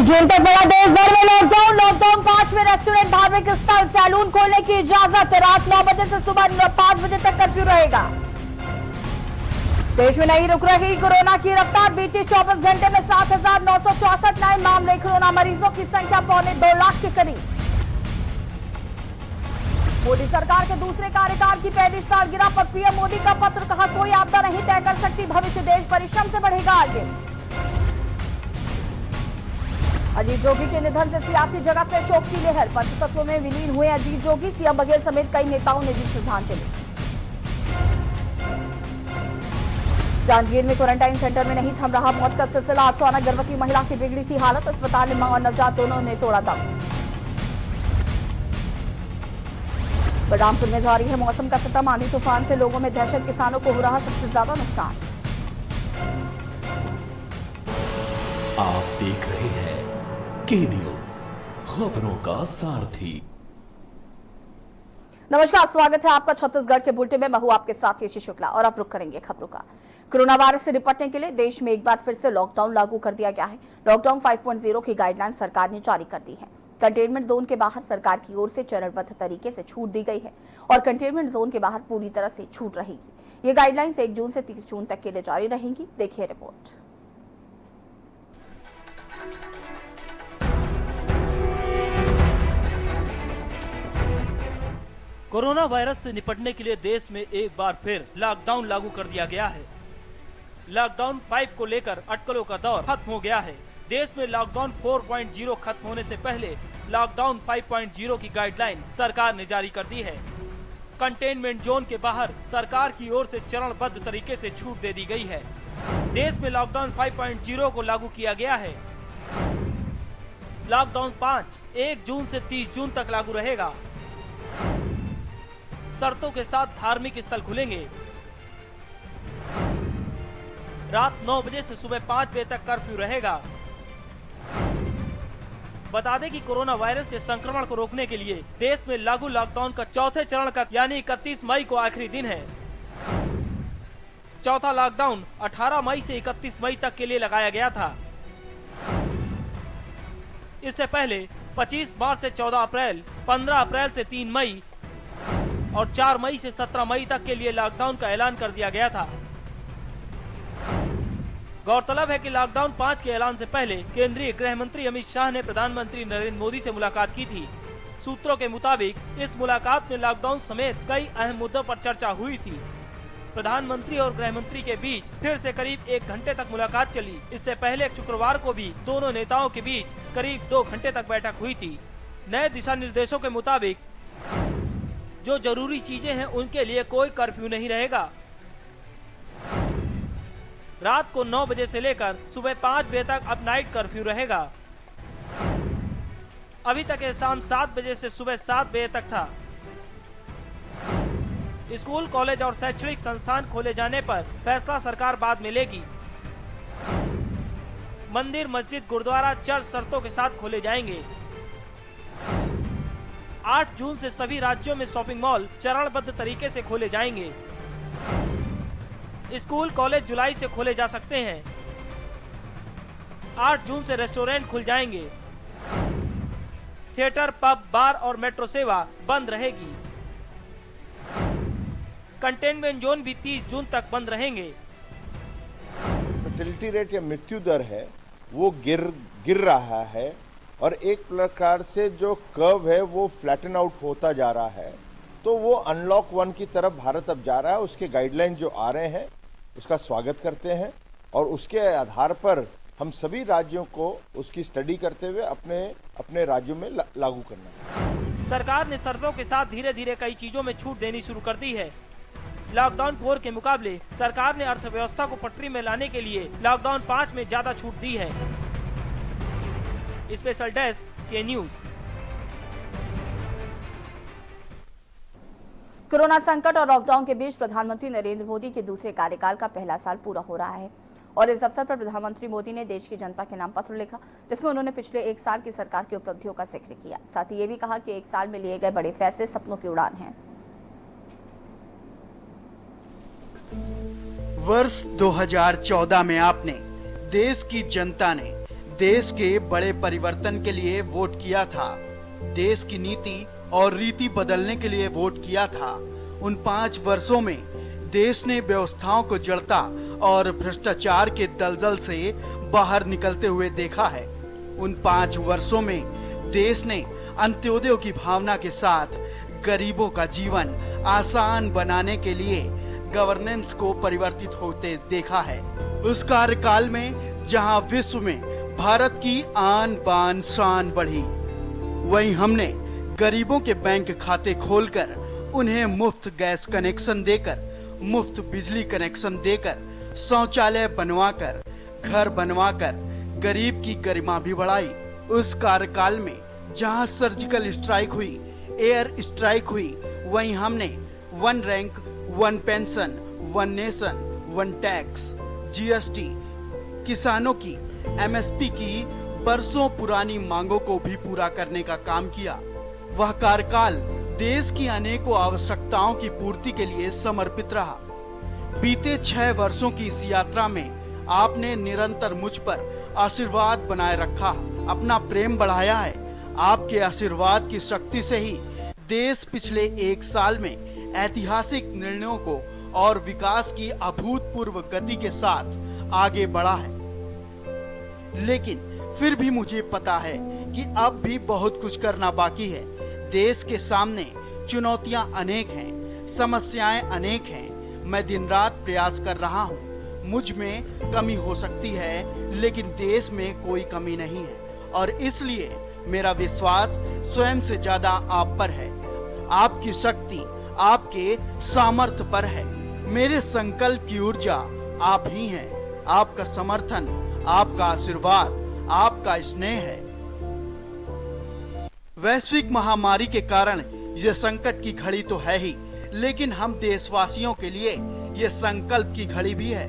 जून तक बड़ा देश भर में लॉकडाउन 5 में रेस्टोरेंट, धार्मिक स्थल, सैलून खोलने की इजाजत। रात 9 बजे से सुबह 5 बजे तक कर्फ्यू रहेगा। देश में नहीं रुक रही कोरोना की रफ्तार। बीते 24 घंटे में 7,964 नए मामले, कोरोना मरीजों की संख्या 2.25 लाख के करीब। मोदी सरकार के दूसरे कार्यकाल की पहली सालगिरह पर पीएम मोदी का पत्र, कहा कोई आपदा नहीं तय कर सकती भविष्य, देश परिश्रम से बढ़ेगा आगे। अजीत जोगी के निधन से सियासी जगत में शोक की लहर। पंचतत्व में विलीन हुए अजीत जोगी, सीएम बघेल समेत कई नेताओं ने दी श्रद्धांजलि। जांजगीर में क्वारंटाइन सेंटर में नहीं थम रहा मौत का सिलसिला। अचानक गर्भवती महिला की बिगड़ी थी हालत, अस्पताल में मां और नवजात दोनों ने तोड़ा दम। बलरामपुर में जारी है मौसम का सितम। आंधी तूफान से लोगों में दहशत, किसानों को हो रहा सबसे ज्यादा नुकसान। आप देख रहे हैं के न्यूज, खबरों का सारथी। नमस्कार, स्वागत है आपका छत्तीसगढ़ के बुलेटिन में। मैं हूं आपके साथ यशी शुक्ला और अब रुक करेंगे खबरों का। कोरोना वायरस से निपटने के लिए देश में एक बार फिर से लॉकडाउन लागू कर दिया गया है। लॉकडाउन 5.0 की गाइडलाइन सरकार ने जारी कर दी है। कंटेनमेंट जोन के बाहर सरकार की ओर से चरणबद्ध तरीके से छूट दी गई है और कंटेनमेंट जोन के बाहर पूरी तरह से छूट रहेगी। ये गाइडलाइंस 1 जून से 30 जून तक के लिए जारी रहेंगी। देखिए रिपोर्ट। कोरोना वायरस से निपटने के लिए देश में एक बार फिर लॉकडाउन लागू कर दिया गया है। लॉकडाउन 5 को लेकर अटकलों का दौर खत्म हो गया है। देश में लॉकडाउन 4.0 खत्म होने से पहले लॉकडाउन 5.0 की गाइडलाइन सरकार ने जारी कर दी है। कंटेनमेंट जोन के बाहर सरकार की ओर से चरणबद्ध तरीके से छूट दे दी गई है। देश में लॉकडाउन 5.0 को लागू किया गया है। लॉकडाउन 5 1 जून से 30 जून तक लागू रहेगा। शर्तों के साथ धार्मिक स्थल खुलेंगे। रात 9 बजे से सुबह 5 बजे तक कर्फ्यू रहेगा। बता दें कि कोरोना वायरस के संक्रमण को रोकने के लिए देश में लागू लॉकडाउन का चौथे चरण का यानी 31 मई को आखिरी दिन है। चौथा लॉकडाउन 18 मई से 31 मई तक के लिए लगाया गया था। इससे पहले 25 मार्च से 14 अप्रैल, 15 अप्रैल से 3 मई और 4 मई से 17 मई तक के लिए लॉकडाउन का ऐलान कर दिया गया था। गौरतलब है कि लॉकडाउन 5 के ऐलान से पहले केंद्रीय गृह मंत्री अमित शाह ने प्रधानमंत्री नरेंद्र मोदी से मुलाकात की थी। सूत्रों के मुताबिक इस मुलाकात में लॉकडाउन समेत कई अहम मुद्दों पर चर्चा हुई थी। प्रधानमंत्री और गृह मंत्री के बीच फिर से करीब 1 घंटे तक मुलाकात चली। इससे पहले शुक्रवार को भी दोनों नेताओं के बीच करीब 2 घंटे तक बैठक हुई थी। नए दिशा निर्देशों के मुताबिक जो जरूरी चीजें हैं उनके लिए कोई कर्फ्यू नहीं रहेगा। रात को 9 बजे से लेकर सुबह 5 बजे तक अब नाइट कर्फ्यू रहेगा। अभी तक ये शाम 7 बजे से सुबह 7 बजे तक था। स्कूल, कॉलेज और शैक्षणिक संस्थान खोले जाने पर फैसला सरकार बाद में लेगी। मंदिर, मस्जिद, गुरुद्वारा, चर्च शर्तों के साथ खोले जाएंगे। 8 जून से सभी राज्यों में शॉपिंग मॉल चरणबद्ध तरीके से खोले जाएंगे। स्कूल, कॉलेज जुलाई से खोले जा सकते हैं। 8 जून से रेस्टोरेंट खुल जाएंगे। थिएटर, पब, बार और मेट्रो सेवा बंद रहेगी। कंटेनमेंट जोन भी 30 जून तक बंद रहेंगे। फर्टिलिटी रेट या मृत्यु दर है वो गिर रहा है और एक प्रकार से जो कर्व है वो फ्लैटन आउट होता जा रहा है। तो वो अनलॉक 1 की तरफ भारत अब जा रहा है। उसके गाइडलाइन जो आ रहे हैं उसका स्वागत करते हैं और उसके आधार पर हम सभी राज्यों को उसकी स्टडी करते हुए अपने राज्यों में लागू करना है। सरकार ने शर्तों के साथ धीरे धीरे कई चीजों में छूट देनी शुरू कर दी है। लॉकडाउन 4 के मुकाबले सरकार ने अर्थव्यवस्था को पटरी में लाने के लिए लॉकडाउन 5 में ज्यादा छूट दी है। स्पेशल डेस्क के न्यूज। कोरोना संकट और लॉकडाउन के बीच प्रधानमंत्री नरेंद्र मोदी के दूसरे कार्यकाल का पहला साल पूरा हो रहा है और इस अवसर पर प्रधानमंत्री मोदी ने देश की जनता के नाम पत्र लिखा, जिसमें उन्होंने पिछले 1 साल की सरकार की उपलब्धियों का जिक्र किया। साथ ही ये भी कहा कि 1 साल में लिए गए बड़े फैसले सपनों की उड़ान हैं। वर्ष 2014 में आपने, देश की जनता ने देश के बड़े परिवर्तन के लिए वोट किया था, देश की नीति और रीति बदलने के लिए वोट किया था। उन 5 वर्षों में देश ने व्यवस्थाओं को जड़ता और भ्रष्टाचार के दलदल से बाहर निकलते हुए देखा है। उन 5 वर्षों में देश ने अंत्योदय की भावना के साथ गरीबों का जीवन आसान बनाने के लिए गवर्नेंस को परिवर्तित होते देखा है। उस कार्यकाल में जहां विश्व में भारत की आन बान शान बढ़ी, वहीं हमने गरीबों के बैंक खाते खोलकर उन्हें मुफ्त गैस कनेक्शन देकर, मुफ्त बिजली कनेक्शन देकर, शौचालय बनवाकर, घर बनवाकर गरीब की गरिमा भी बढ़ाई। उस कार्यकाल में जहां सर्जिकल स्ट्राइक हुई, एयर स्ट्राइक हुई, वहीं हमने 1 rank 1 pension, 1 nation 1 tax, GST, किसानों की एमएसपी की बरसों पुरानी मांगों को भी पूरा करने का काम किया। वह कार्यकाल देश की अनेकों आवश्यकताओं की पूर्ति के लिए समर्पित रहा। बीते 6 वर्षों की इस यात्रा में आपने निरंतर मुझ पर आशीर्वाद बनाए रखा, अपना प्रेम बढ़ाया है। आपके आशीर्वाद की शक्ति से ही देश पिछले 1 साल में ऐतिहासिक निर्णयों को और विकास की अभूतपूर्व गति के साथ आगे बढ़ा है। लेकिन फिर भी मुझे पता है कि अब भी बहुत कुछ करना बाकी है। देश के सामने चुनौतियां अनेक हैं, समस्याएं अनेक हैं। मैं दिन रात प्रयास कर रहा हूं। मुझ में कमी हो सकती है, लेकिन देश में कोई कमी नहीं है और इसलिए मेरा विश्वास स्वयं से ज्यादा आप पर है। आपकी शक्ति आपके सामर्थ्य पर है। मेरे संकल्प की ऊर्जा आप ही हैं। आपका समर्थन, आपका आशीर्वाद, आपका स्नेह है। वैश्विक महामारी के कारण यह संकट की घड़ी तो है ही, लेकिन हम देशवासियों के लिए यह संकल्प की घड़ी भी है।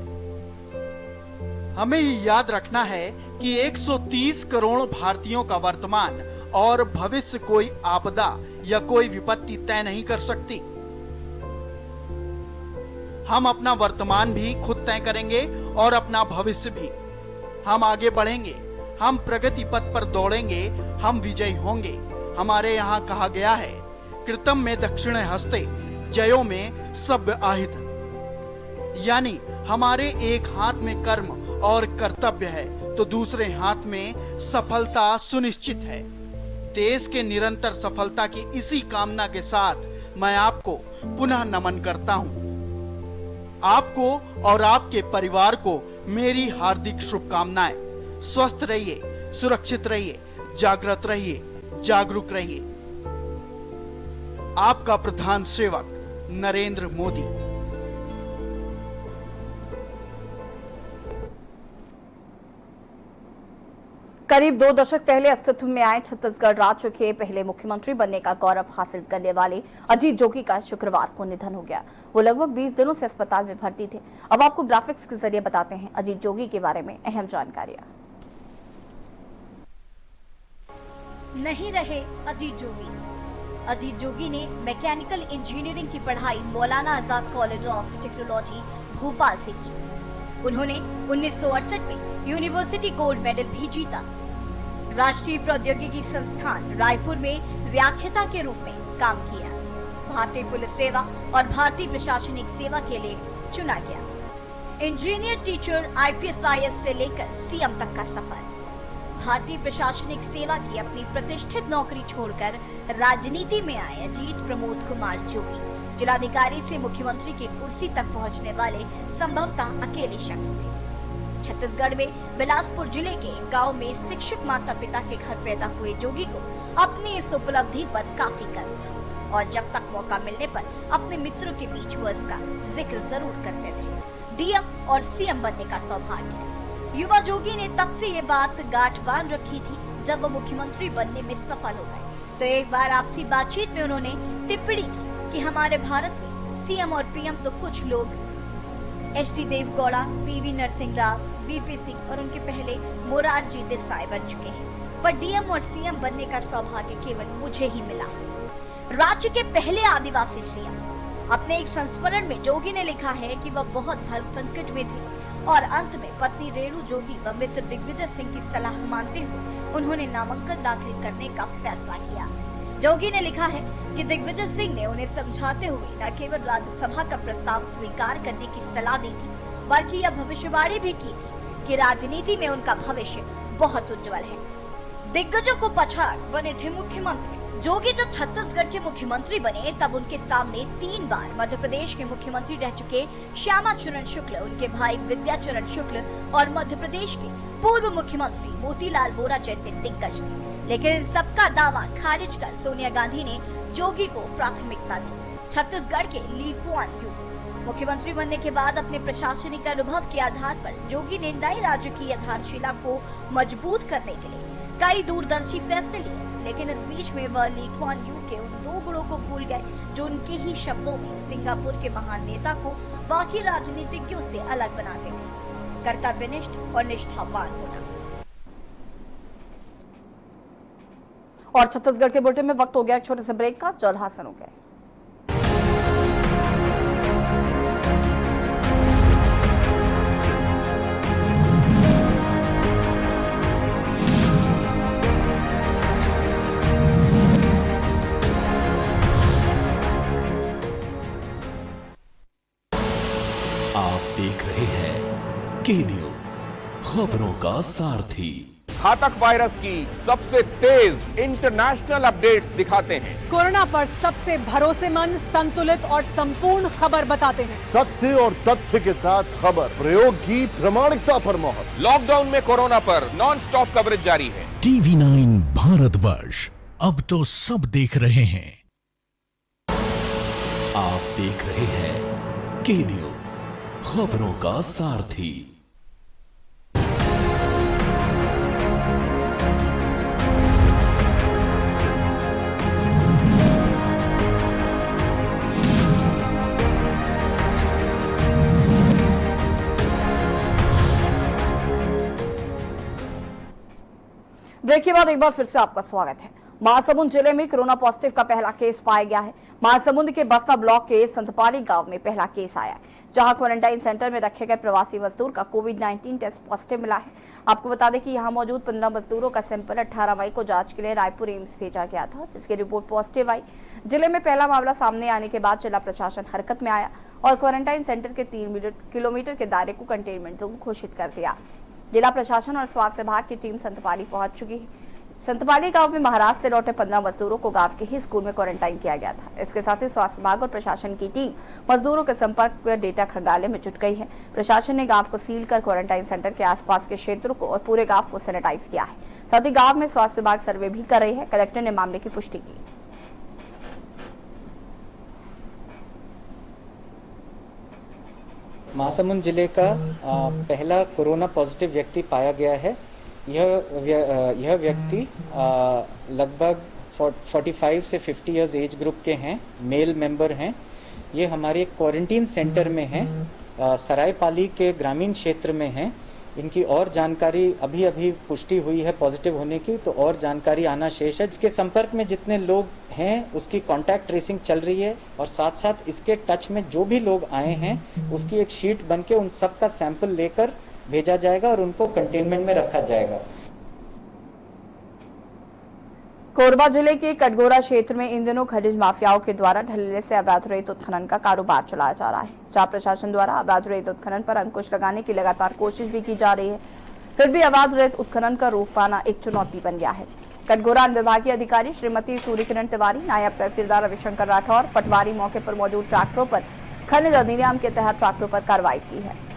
हमें ये याद रखना है कि 130 करोड़ भारतीयों का वर्तमान और भविष्य कोई आपदा या कोई विपत्ति तय नहीं कर सकती। हम अपना वर्तमान भी खुद तय करेंगे और अपना भविष्य भी। हम आगे बढ़ेंगे, हम प्रगति पथ पर दौड़ेंगे, हम विजयी होंगे। हमारे यहाँ कहा गया है, कृतम में दक्षिणे हस्ते, जयो में सभ्य आहित। यानी हमारे एक हाथ में कर्म और कर्तव्य है तो दूसरे हाथ में सफलता सुनिश्चित है। देश के निरंतर सफलता की इसी कामना के साथ मैं आपको पुनः नमन करता हूँ। आपको और आपके परिवार को मेरी हार्दिक शुभकामनाएं। स्वस्थ रहिए, सुरक्षित रहिए, जागृत रहिए, जागरूक रहिए। आपका प्रधान सेवक नरेंद्र मोदी। करीब 2 दशक पहले अस्तित्व में आए छत्तीसगढ़ राज्य के पहले मुख्यमंत्री बनने का गौरव हासिल करने वाले अजीत जोगी का शुक्रवार को निधन हो गया। वो लगभग 20 दिनों से अस्पताल में भर्ती थे। अब आपको ग्राफिक्स के जरिए बताते हैं अजीत जोगी के बारे में अहम जानकारियां। नहीं रहे अजीत जोगी। अजीत जोगी ने मैकेनिकल इंजीनियरिंग की पढ़ाई Maulana Azad college of technology Bhopal से की। उन्होंने 1968 में यूनिवर्सिटी गोल्ड मेडल भी जीता। राष्ट्रीय प्रौद्योगिकी संस्थान रायपुर में व्याख्याता के रूप में काम किया। भारतीय पुलिस सेवा और भारतीय प्रशासनिक सेवा के लिए चुना गया। इंजीनियर, टीचर, IPS से लेकर CM तक का सफर। भारतीय प्रशासनिक सेवा की अपनी प्रतिष्ठित नौकरी छोड़कर राजनीति में आए अजीत प्रमोद कुमार जोगी जिलाधिकारी से मुख्यमंत्री की कुर्सी तक पहुंचने वाले संभवतः अकेले शख्स थे। छत्तीसगढ़ में बिलासपुर जिले के गांव में शिक्षक माता पिता के घर पैदा हुए जोगी को अपनी इस उपलब्धि पर काफी गर्व था और जब तक मौका मिलने पर अपने मित्रों के बीच वो इसका जिक्र जरूर करते थे। DM और CM बनने का सौभाग्य। युवा जोगी ने तब से ये बात गांठ बांध रखी थी जब वो मुख्यमंत्री बनने में सफल हो गए तो एक बार आपसी बातचीत में उन्होंने टिप्पणी की कि हमारे भारत में CM और PM तो कुछ लोग HD Deve Gowda, PV Narasimha Rao, BP Singh और उनके पहले मोरारजी देसाई बन चुके हैं, पर DM और CM बनने का सौभाग्य केवल मुझे ही मिला। राज्य के पहले आदिवासी CM। अपने एक संस्मरण में जोगी ने लिखा है कि वह बहुत धर्म संकट में थे और अंत में पत्नी रेणु जोगी व मित्र दिग्विजय सिंह की सलाह मानते हुए उन्होंने नामांकन दाखिल करने का फैसला किया। जोगी ने लिखा है कि दिग्विजय सिंह ने उन्हें समझाते हुए न केवल राज्यसभा का प्रस्ताव स्वीकार करने की सलाह दी थी, बल्कि यह भविष्यवाणी भी की थी कि राजनीति में उनका भविष्य बहुत उज्जवल है। दिग्गजों को पछाड़ बने थे मुख्यमंत्री। जोगी जब छत्तीसगढ़ के मुख्यमंत्री बने तब उनके सामने 3 बार मध्य प्रदेश के मुख्यमंत्री रह चुके श्यामा चरण शुक्ल, उनके भाई विद्या चरण शुक्ल और मध्य प्रदेश के पूर्व मुख्यमंत्री मोतीलाल वोरा जैसे दिग्गज थे। लेकिन इन सबका दावा खारिज कर सोनिया गांधी ने जोगी को प्राथमिकता दी। छत्तीसगढ़ के ली कुआन यू मुख्यमंत्री बनने के बाद अपने प्रशासनिक अनुभव के आधार पर जोगी ने नई राज्य की आधारशिला को मजबूत करने के लिए कई दूरदर्शी फैसले लिए। लेकिन इस बीच में वह ली कुआन यू के उन 2 गुणों को भूल गए जो उनके ही शब्दों में सिंगापुर के महान नेता को बाकी राजनीतिज्ञों से अलग बनाते थे: कर्तव्यनिष्ठ और निष्ठावान होना। और छत्तीसगढ़ के बुलेटिन में वक्त हो गया एक छोटे से ब्रेक का। जल्द हासिल हो गए। आप देख रहे हैं के न्यूज, खबरों का सारथी। घातक वायरस की सबसे तेज इंटरनेशनल अपडेट्स दिखाते हैं। कोरोना पर सबसे भरोसेमंद, संतुलित और संपूर्ण खबर बताते हैं। सत्य और तथ्य के साथ खबर, प्रयोग की प्रामाणिकता पर मोहर। लॉकडाउन में कोरोना पर नॉन स्टॉप कवरेज जारी है। TV9 भारतवर्ष, अब तो सब देख रहे हैं। आप देख रहे हैं के न्यूज, खबरों का सारथी। ब्रेक के बाद एक बार फिर से आपका स्वागत है। महासमुंद जिले में कोरोना पॉजिटिव का पहला केस पाया गया है। महासमुंद के बसना ब्लॉक के संतपाली गांव में पहला केस आया है, जहां क्वारंटाइन सेंटर में रखे गए प्रवासी मजदूर का कोविड-19 टेस्ट पॉजिटिव मिला है। आपको बता दें कि यहां मौजूद 15 मजदूरों का सैंपल 18 मई को जांच के लिए रायपुर एम्स भेजा गया था, जिसकी रिपोर्ट पॉजिटिव आई। जिले में पहला मामला सामने आने के बाद जिला प्रशासन हरकत में आया और क्वारंटाइन सेंटर के 3 किलोमीटर के दायरे को कंटेनमेंट जोन घोषित कर दिया। जिला प्रशासन और स्वास्थ्य विभाग की टीम संतपाली पहुंच चुकी है। संतपाली गांव में महाराष्ट्र से लौटे 15 मजदूरों को गांव के ही स्कूल में क्वारंटाइन किया गया था। इसके साथ ही स्वास्थ्य विभाग और प्रशासन की टीम मजदूरों के संपर्क में डेटा खंगालने में जुट गई है। प्रशासन ने गांव को सील कर क्वारंटाइन सेंटर के आसपास के क्षेत्रों को और पूरे गांव को सैनिटाइज किया है। साथ ही गांव में स्वास्थ्य विभाग सर्वे भी कर रही है। कलेक्टर ने मामले की पुष्टि की। महासमुंद जिले का पहला कोरोना पॉजिटिव व्यक्ति पाया गया है। यह व्यक्ति लगभग 45 से 50 इयर्स एज ग्रुप के हैं, मेल मेंबर हैं। ये हमारे क्वारंटीन सेंटर में हैं, सरायपाली के ग्रामीण क्षेत्र में हैं। इनकी और जानकारी अभी पुष्टि हुई है पॉजिटिव होने की, तो और जानकारी आना शेष है। इसके संपर्क में जितने लोग हैं उसकी कांटेक्ट ट्रेसिंग चल रही है और साथ साथ इसके टच में जो भी लोग आए हैं उसकी एक शीट बनके उन सब का सैंपल लेकर भेजा जाएगा और उनको कंटेनमेंट में रखा जाएगा। कोरबा जिले के कटघोरा क्षेत्र में इन दिनों खनिज माफियाओं के द्वारा ढलैले से अवैध रेत उत्खनन का कारोबार चलाया जा रहा है, जहां प्रशासन द्वारा अवैध रेत उत्खनन पर अंकुश लगाने की लगातार कोशिश भी की जा रही है। फिर भी अवैध रेत उत्खनन का रोक पाना एक चुनौती बन गया है। कटघोरा विभागीय अधिकारी श्रीमती सूर्यकिरण तिवारी, नायब तहसीलदार रविशंकर राठौर, पटवारी मौके पर मौजूद ट्रैक्टरों पर खनिज अधिनियम के तहत ट्रैक्टरों पर कार्रवाई की है।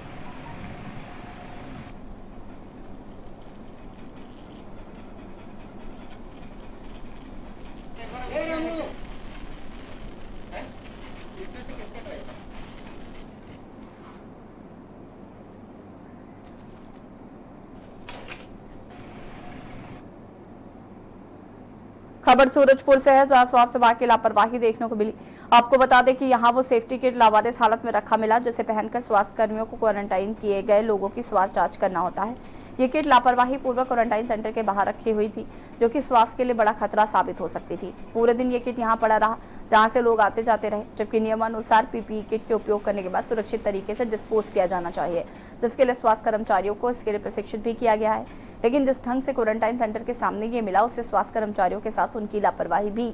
खबर सूरजपुर से है, जहां स्वास्थ्य विभाग की लापरवाही देखने को मिली। आपको बता दें कि यहां वो सेफ्टी किट लावारिस हालत में रखा मिला, जिसे पहनकर स्वास्थ्य कर्मियों को क्वारंटाइन किए गए लोगों की स्वास्थ्य जांच करना होता है। ये किट लापरवाही पूर्वक क्वारंटाइन सेंटर के बाहर रखी हुई थी, जो कि स्वास्थ्य के लिए बड़ा खतरा साबित हो सकती थी। पूरे दिन ये किट यहाँ पड़ा रहा, जहां से लोग आते जाते रहे, जबकि नियमानुसार पीपीई किट के उपयोग करने के बाद सुरक्षित तरीके से डिस्पोज किया जाना चाहिए, जिसके लिए स्वास्थ्य कर्मचारियों को इसके लिए प्रशिक्षित भी किया गया है। लेकिन जिस ढंग से क्वारंटाइन सेंटर के सामने ये मिला, उससे स्वास्थ्य कर्मचारियों के साथ उनकी लापरवाही भी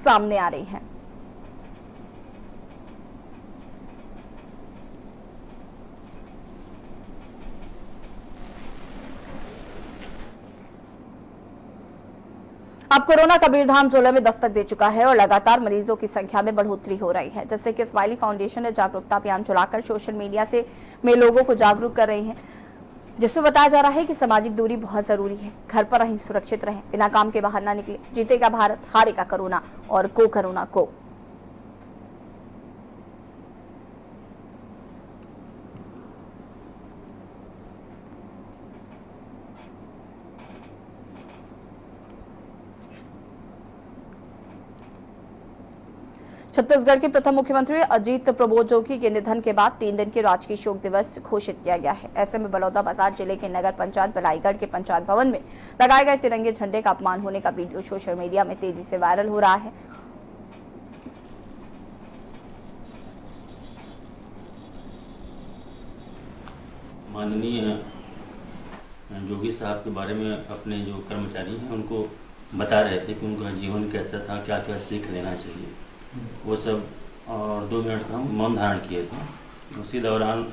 सामने आ रही है। अब कोरोना कबीरधाम जिले में दस्तक दे चुका है और लगातार मरीजों की संख्या में बढ़ोतरी हो रही है, जैसे कि स्माइली फाउंडेशन ने जागरूकता अभियान चलाकर सोशल मीडिया से में लोगों को जागरूक कर रही है, जिसमें बताया जा रहा है कि सामाजिक दूरी बहुत जरूरी है, घर पर रहें, सुरक्षित रहें, बिना काम के बाहर ना निकले, जीतेगा भारत, हारेगा कोरोना और को कोरोना को। छत्तीसगढ़ के प्रथम मुख्यमंत्री अजीत प्रमोद जोगी के निधन के बाद 3 दिन के राजकीय शोक दिवस घोषित किया गया है। ऐसे में बलौदाबाजार जिले के नगर पंचायत बलाईगढ़ के पंचायत भवन में लगाए गए तिरंगे झंडे का अपमान होने का वीडियो सोशल मीडिया में तेजी से वायरल हो रहा है। माननीय जोगी साहब के बारे में अपने जो कर्मचारी हैं उनको बता रहे थे कि उनका जीवन कैसा था, क्या क्या सीख लेना चाहिए, वो सब, और 2 मिनट का मौन धारण किए थे। उसी दौरान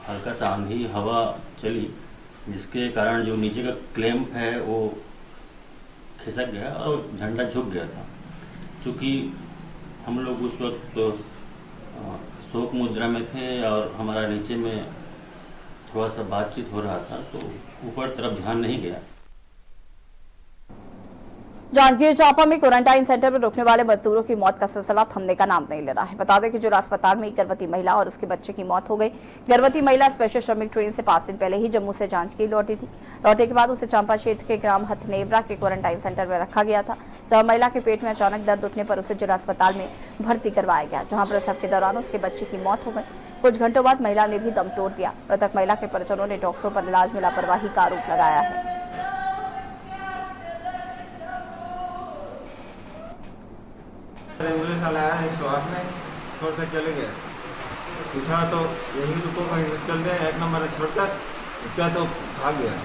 हल्का सा आंधी हवा चली, जिसके कारण जो नीचे का क्लैंप है वो खिसक गया और झंडा झुक गया था। चूँकि हम लोग उस वक्त शोक मुद्रा में थे और हमारा नीचे में थोड़ा सा बातचीत हो रहा था, तो ऊपर तरफ ध्यान नहीं गया। जांजगीर चांपा में क्वारंटाइन सेंटर में रुकने वाले मजदूरों की मौत का सिलसिला थमने का नाम नहीं ले रहा है। बता दें कि जिला अस्पताल में एक गर्भवती महिला और उसके बच्चे की मौत हो गई। गर्भवती महिला स्पेशल श्रमिक ट्रेन से 5 दिन पहले ही जम्मू से जांजगीर लौटी थी। लौटे के बाद उसे चांपा क्षेत्र के ग्राम हथनेवरा के क्वारंटाइन सेंटर में रखा गया था, जहां महिला के पेट में अचानक दर्द उठने पर उसे जिला अस्पताल में भर्ती करवाया गया, जहाँ प्रसव के दौरान उसके बच्चे की मौत हो गई। कुछ घंटों बाद महिला ने भी दम तोड़ दिया। मृतक महिला के परिजनों ने डॉक्टरों पर इलाज में लापरवाही का आरोप लगाया है। एम्बुलेंस वाला आया 108 में छोड़ कर चले गए। पूछा तो यही रुको कहीं चल गए, 1 नंबर में छोड़कर उसका तो भाग गया।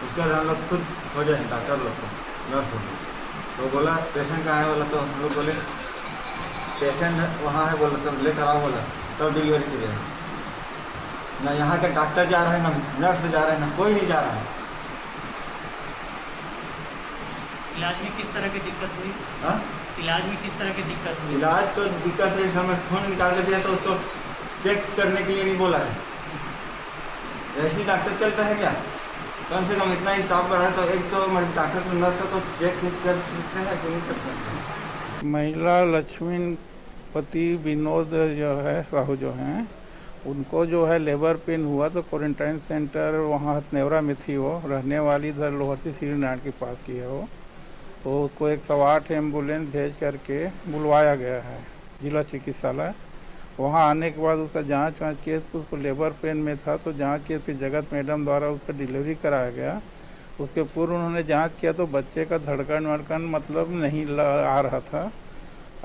उसके बाद हम लोग खुद हो जाए डॉक्टर लोग को, नर्स हो, तो बोला पेशेंट कहाँ है, बोला तो हम लोग बोले पेशेंट वहाँ है, बोला तो लेकर आओ, बोला तब डिलीवरी की गई। ना यहाँ के डॉक्टर जा रहे हैं, ना नर्स जा रहे हैं, ना कोई नहीं जा रहा है। इलाज में किस तरह की दिक्कत हुई? हाँ, इलाज में किस तरह की दिक्कत हुई? इलाज तो दिक्कत है, हमें खून निकाल के दिया तो उसको चेक करने के लिए नहीं बोला है। ऐसी डॉक्टर चलता है क्या? कम से कम इतना ही स्टाफ बढ़ा तो एक तो डॉक्टर तो नर्स को तो चेक कर सकते हैं कि नहीं कर सकते। महिला लक्ष्मीपति विनोद जो है साहू जो हैं, उनको जो है लेबर पेन हुआ तो क्वारंटाइन सेंटर वहाँ हथनेवरा में थी, वो रहने वाली इधर लोहरसी श्री नारायण के पास की है वो, तो उसको 108 एम्बुलेंस भेज करके बुलवाया गया है जिला चिकित्सालय। वहाँ आने के बाद उसका जांच वाँच किए, उसको लेबर पेन में था तो जांच किए, फिर जगत मैडम द्वारा उसका डिलीवरी कराया गया। उसके पूर्व उन्होंने जांच किया तो बच्चे का धड़कन वड़कन मतलब नहीं आ रहा था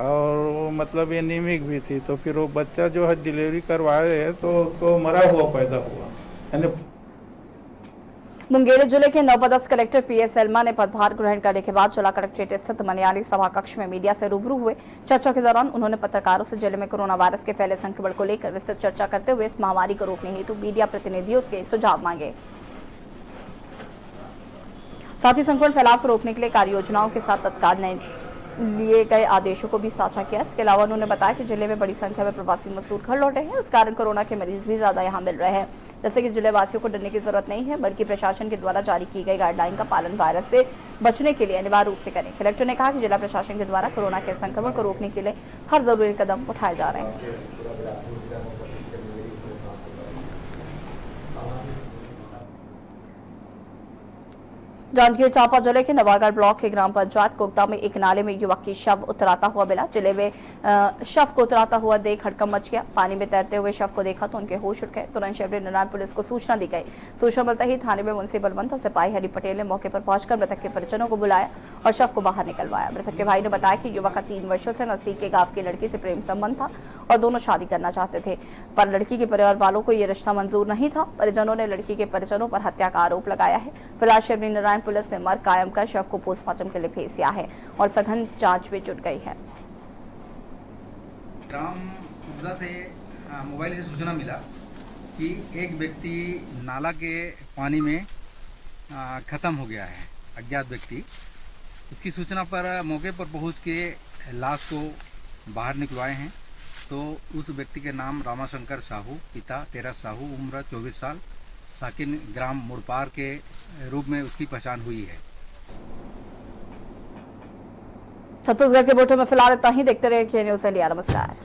और मतलब एनीमिक भी थी, तो फिर वो बच्चा जो है डिलीवरी करवाए तो उसको मरा हुआ पैदा हुआ। यानी मुंगेर जिले के नवपदस्थ कलेक्टर पीएस एल्मा ने पदभार ग्रहण करने के बाद जिला कलेक्ट्रेट स्थित मनियाली सभा कक्ष में मीडिया से रूबरू हुए। चर्चा के दौरान उन्होंने पत्रकारों से जिले में कोरोना वायरस के फैले संक्रमण को लेकर विस्तृत चर्चा करते हुए इस महामारी को रोकने हेतु मीडिया प्रतिनिधियों के सुझाव मांगे। साथ ही संक्रमण फैलाव को रोकने के लिए कार्य योजनाओं के साथ तत्काल लिए गए आदेशों को भी साझा किया। इसके अलावा उन्होंने बताया कि जिले में बड़ी संख्या में प्रवासी मजदूर घर लौटे हैं, इस कारण कोरोना के मरीज भी ज्यादा यहां मिल रहे हैं। जैसे कि जिले वासियों को डरने की जरूरत नहीं है, बल्कि प्रशासन के द्वारा जारी की गई गाइडलाइन का पालन वायरस से बचने के लिए अनिवार्य रूप से करें। कलेक्टर ने कहा कि जिला प्रशासन के द्वारा कोरोना के संक्रमण को रोकने के लिए हर जरूरी कदम उठाए जा रहे हैं। जांजगीर चांपा जिले के नवागढ़ ब्लॉक के ग्राम पंचायत कोकता में एक नाले में युवक की शव उतराता हुआ मिला। जिले में शव को उतराता हुआ देख हड़कंप मच गया। पानी में तैरते हुए शव को देखा तो उनके होश उड़ गए। तुरंत शबरी नारायण पुलिस को सूचना दी गई। सूचना मिलते ही थाने में मुंशी बलवंत और सिपाही हरि पटेल ने मौके पर पहुंचकर मृतक के परिजनों को बुलाया और शव को बाहर निकलवाया। मृतक के भाई ने बताया कि युवक का 3 वर्षों से नजदीक के गांव की लड़की से प्रेम संबंध था और दोनों शादी करना चाहते थे, पर लड़की के परिवार वालों को यह रिश्ता मंजूर नहीं था। परिजनों ने लड़की के परिजनों पर हत्या का आरोप लगाया है। फिलहाल शबरी नारायण पुलिस ने मर्ग कायम कर शव को पोस्टमार्टम के लिए भेज दिया है और सघन जांच में जुट गई है। ग्राम कुबदा से मोबाइल से सूचना मिला कि एक व्यक्ति नाला के पानी में खत्म हो गया है, अज्ञात व्यक्ति। उसकी सूचना पर मौके पर पहुंच के लाश को बाहर निकलवाए हैं। तो उस व्यक्ति के नाम रामाशंकर साहू, पिता 13 साहू, उम्र 24 साल, साकिन ग्राम मुड़पार के रूप में उसकी पहचान हुई है। छत्तीसगढ़ के बुलेटिन में फिलहाल इतना ही। देखते रहिए के न्यूज़ इंडिया। नमस्कार।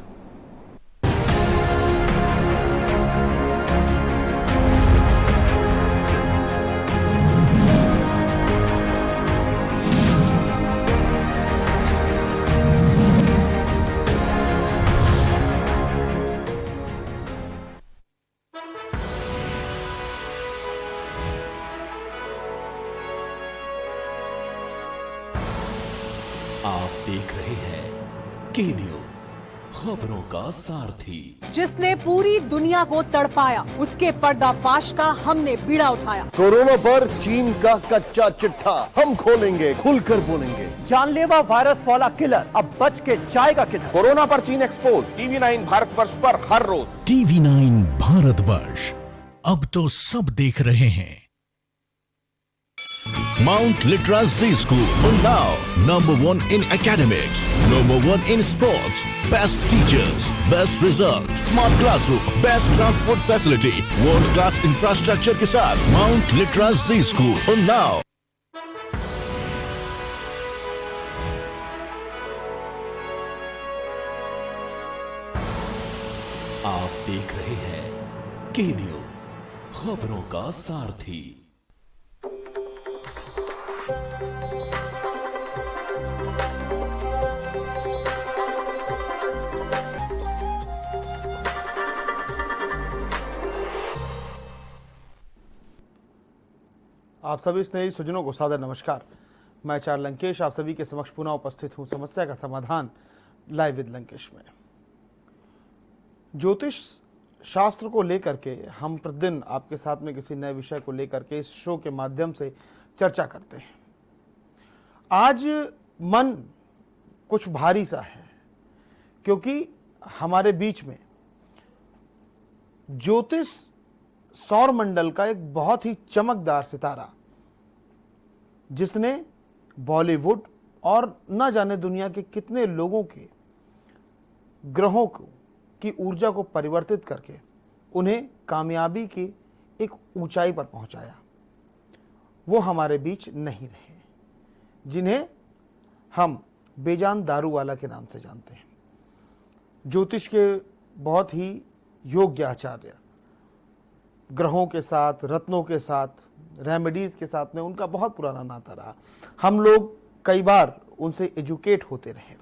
आप देख रहे हैं के न्यूज़, खबरों का सारथी। जिसने पूरी दुनिया को तड़पाया, उसके पर्दाफाश का हमने बीड़ा उठाया। कोरोना पर चीन का कच्चा चिट्ठा हम खोलेंगे, खुलकर बोलेंगे। जानलेवा वायरस वाला किलर अब बच के जाएगा किधर? कोरोना पर चीन एक्सपोज, TV9 भारतवर्ष पर हर रोज। TV9 भारतवर्ष, अब तो सब देख रहे हैं। Mount Litra Z School, Unnao, #1 in academics, #1 in sports, best teachers, best result, smart classroom, best transport facility, world class infrastructure के साथ Mount Litra Z School, Unnao। आप देख रहे हैं के न्यूज़, खबरों का सारथी। आप सभी स्नेही सुजनों को सादर नमस्कार। मैं आचार्य लंकेश आप सभी के समक्ष पुनः उपस्थित हूं समस्या का समाधान लाइव विद लंकेश में। ज्योतिष शास्त्र को लेकर के हम प्रतिदिन आपके साथ में किसी नए विषय को लेकर के इस शो के माध्यम से चर्चा करते हैं। आज मन कुछ भारी सा है क्योंकि हमारे बीच में ज्योतिष सौर मंडल का एक बहुत ही चमकदार सितारा, जिसने बॉलीवुड और न जाने दुनिया के कितने लोगों के ग्रहों की ऊर्जा को परिवर्तित करके उन्हें कामयाबी की एक ऊंचाई पर पहुंचाया, वो हमारे बीच नहीं रहे, जिन्हें हम बेजान दारू वाला के नाम से जानते हैं। ज्योतिष के बहुत ही योग्य आचार्य, ग्रहों के साथ, रत्नों के साथ, रेमेडीज के साथ में उनका बहुत पुराना नाता रहा। हम लोग कई बार उनसे एजुकेट होते रहे।